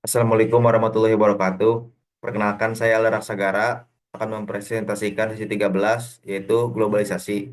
Assalamualaikum warahmatullahi wabarakatuh. Perkenalkan saya Lara Sagara akan mempresentasikan sesi 13 yaitu globalisasi.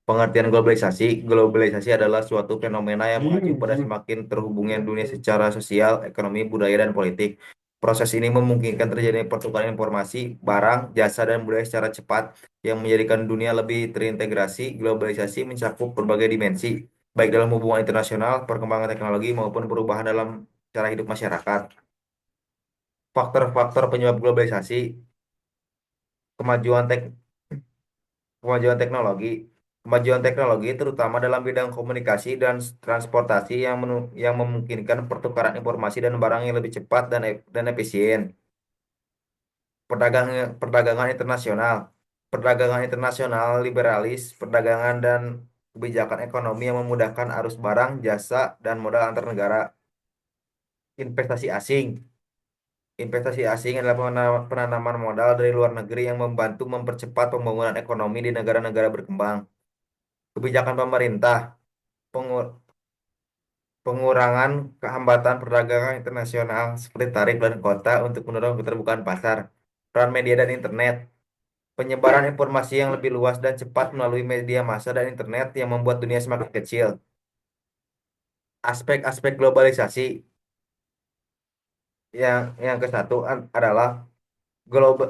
Pengertian globalisasi, globalisasi adalah suatu fenomena yang mengacu pada semakin terhubungnya dunia secara sosial, ekonomi, budaya, dan politik. Proses ini memungkinkan terjadinya pertukaran informasi, barang, jasa, dan budaya secara cepat yang menjadikan dunia lebih terintegrasi. Globalisasi mencakup berbagai dimensi, baik dalam hubungan internasional, perkembangan teknologi, maupun perubahan dalam cara hidup masyarakat. Faktor-faktor penyebab globalisasi, kemajuan tek kemajuan teknologi. Kemajuan teknologi terutama dalam bidang komunikasi dan transportasi yang memungkinkan pertukaran informasi dan barang yang lebih cepat dan efisien. Perdagangan internasional. Perdagangan internasional liberalis, perdagangan dan kebijakan ekonomi yang memudahkan arus barang, jasa, dan modal antar negara. Investasi asing. Investasi asing adalah penanaman modal dari luar negeri yang membantu mempercepat pembangunan ekonomi di negara-negara berkembang. Kebijakan pemerintah, pengu- pengurangan kehambatan perdagangan internasional seperti tarif dan kuota untuk mendorong keterbukaan pasar. Peran media dan internet, penyebaran informasi yang lebih luas dan cepat melalui media massa dan internet yang membuat dunia semakin kecil. Aspek-aspek globalisasi yang ke satu adalah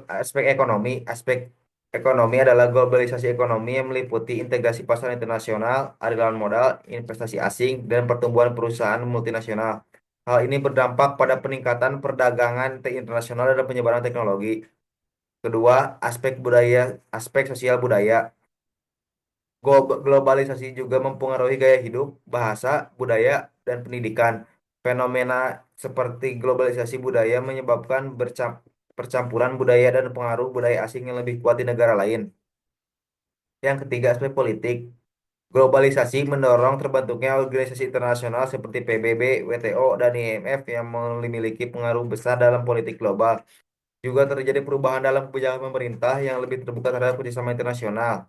aspek ekonomi adalah globalisasi ekonomi yang meliputi integrasi pasar internasional, aliran modal, investasi asing, dan pertumbuhan perusahaan multinasional. Hal ini berdampak pada peningkatan perdagangan internasional dan penyebaran teknologi. Kedua, aspek sosial budaya. Globalisasi juga mempengaruhi gaya hidup, bahasa, budaya, dan pendidikan. Fenomena seperti globalisasi budaya menyebabkan percampuran budaya dan pengaruh budaya asing yang lebih kuat di negara lain. Yang ketiga, aspek politik. Globalisasi mendorong terbentuknya organisasi internasional seperti PBB, WTO, dan IMF yang memiliki pengaruh besar dalam politik global. Juga terjadi perubahan dalam kebijakan pemerintah yang lebih terbuka terhadap kerjasama internasional.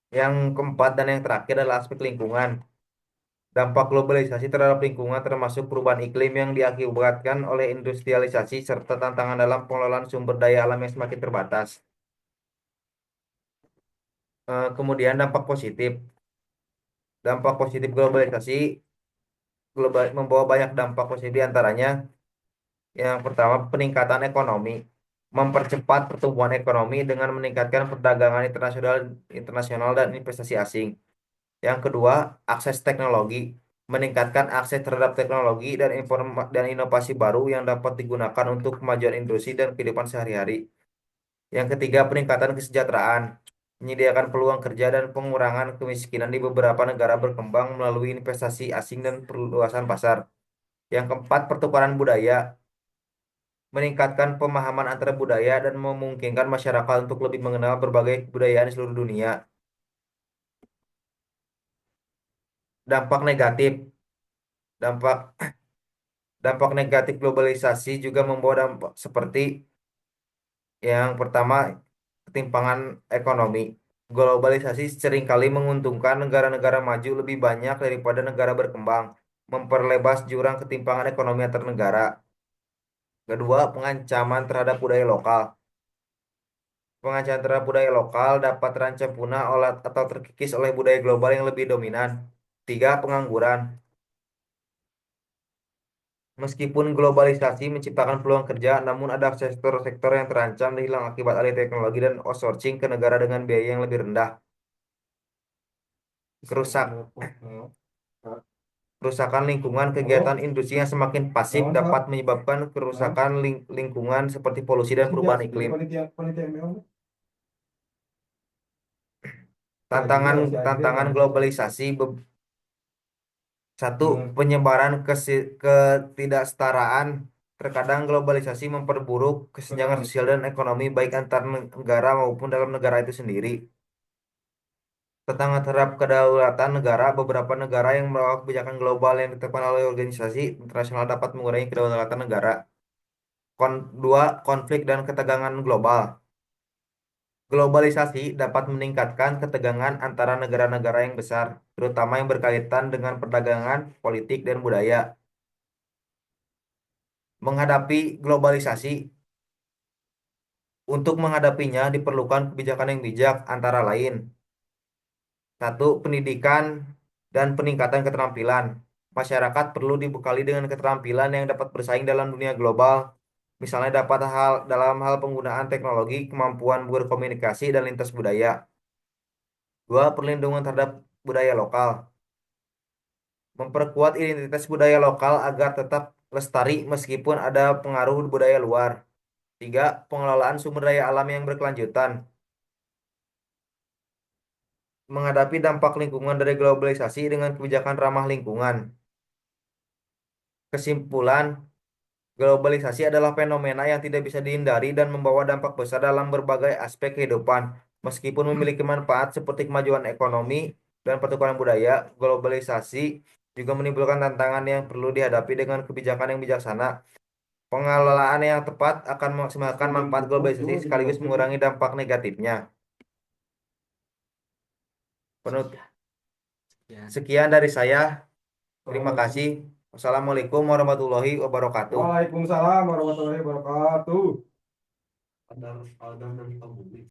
Yang keempat dan yang terakhir adalah aspek lingkungan. Dampak globalisasi terhadap lingkungan termasuk perubahan iklim yang diakibatkan oleh industrialisasi serta tantangan dalam pengelolaan sumber daya alam yang semakin terbatas. Kemudian dampak positif. Dampak positif globalisasi membawa banyak dampak positif di antaranya. Yang pertama, peningkatan ekonomi. Mempercepat pertumbuhan ekonomi dengan meningkatkan perdagangan internasional dan investasi asing. Yang kedua, akses teknologi. Meningkatkan akses terhadap teknologi dan inovasi baru yang dapat digunakan untuk kemajuan industri dan kehidupan sehari-hari. Yang ketiga, peningkatan kesejahteraan. Menyediakan peluang kerja dan pengurangan kemiskinan di beberapa negara berkembang melalui investasi asing dan perluasan pasar. Yang keempat, pertukaran budaya. Meningkatkan pemahaman antara budaya dan memungkinkan masyarakat untuk lebih mengenal berbagai kebudayaan di seluruh dunia. Dampak negatif. Dampak Dampak negatif globalisasi juga membawa dampak seperti yang pertama, ketimpangan ekonomi. Globalisasi seringkali menguntungkan negara-negara maju lebih banyak daripada negara berkembang, memperlebar jurang ketimpangan ekonomi antar negara. Kedua, pengancaman terhadap budaya lokal. Pengancaman terhadap budaya lokal dapat terancam punah atau terkikis oleh budaya global yang lebih dominan. Tiga, pengangguran. Meskipun globalisasi menciptakan peluang kerja, namun ada sektor-sektor yang terancam hilang akibat alih teknologi dan outsourcing ke negara dengan biaya yang lebih rendah. Kerusak, Kerusakan lingkungan, kegiatan industri yang semakin pasif dapat menyebabkan kerusakan lingkungan seperti polusi dan perubahan iklim. Tantangan Tantangan globalisasi satu, penyebaran ketidaksetaraan. Terkadang globalisasi memperburuk kesenjangan sosial dan ekonomi baik antar negara maupun dalam negara itu sendiri. Tantangan terhadap kedaulatan negara, beberapa negara yang melakukan kebijakan global yang ditetapkan oleh organisasi internasional dapat mengurangi kedaulatan negara. Dua, konflik dan ketegangan global. Globalisasi dapat meningkatkan ketegangan antara negara-negara yang besar, terutama yang berkaitan dengan perdagangan, politik, dan budaya. Menghadapi globalisasi, untuk menghadapinya diperlukan kebijakan yang bijak antara lain. Satu, pendidikan dan peningkatan keterampilan. Masyarakat perlu dibekali dengan keterampilan yang dapat bersaing dalam dunia global. Misalnya dalam hal penggunaan teknologi, kemampuan berkomunikasi dan lintas budaya. Dua, perlindungan terhadap budaya lokal. Memperkuat identitas budaya lokal agar tetap lestari meskipun ada pengaruh budaya luar. Tiga, pengelolaan sumber daya alam yang berkelanjutan. Menghadapi dampak lingkungan dari globalisasi dengan kebijakan ramah lingkungan. Kesimpulan, globalisasi adalah fenomena yang tidak bisa dihindari dan membawa dampak besar dalam berbagai aspek kehidupan. Meskipun memiliki manfaat seperti kemajuan ekonomi dan pertukaran budaya, globalisasi juga menimbulkan tantangan yang perlu dihadapi dengan kebijakan yang bijaksana. Pengelolaan yang tepat akan memaksimalkan manfaat globalisasi sekaligus mengurangi dampak negatifnya. Penut- Sekian dari saya. Terima kasih. Wassalamualaikum warahmatullahi wabarakatuh. Waalaikumsalam warahmatullahi wabarakatuh.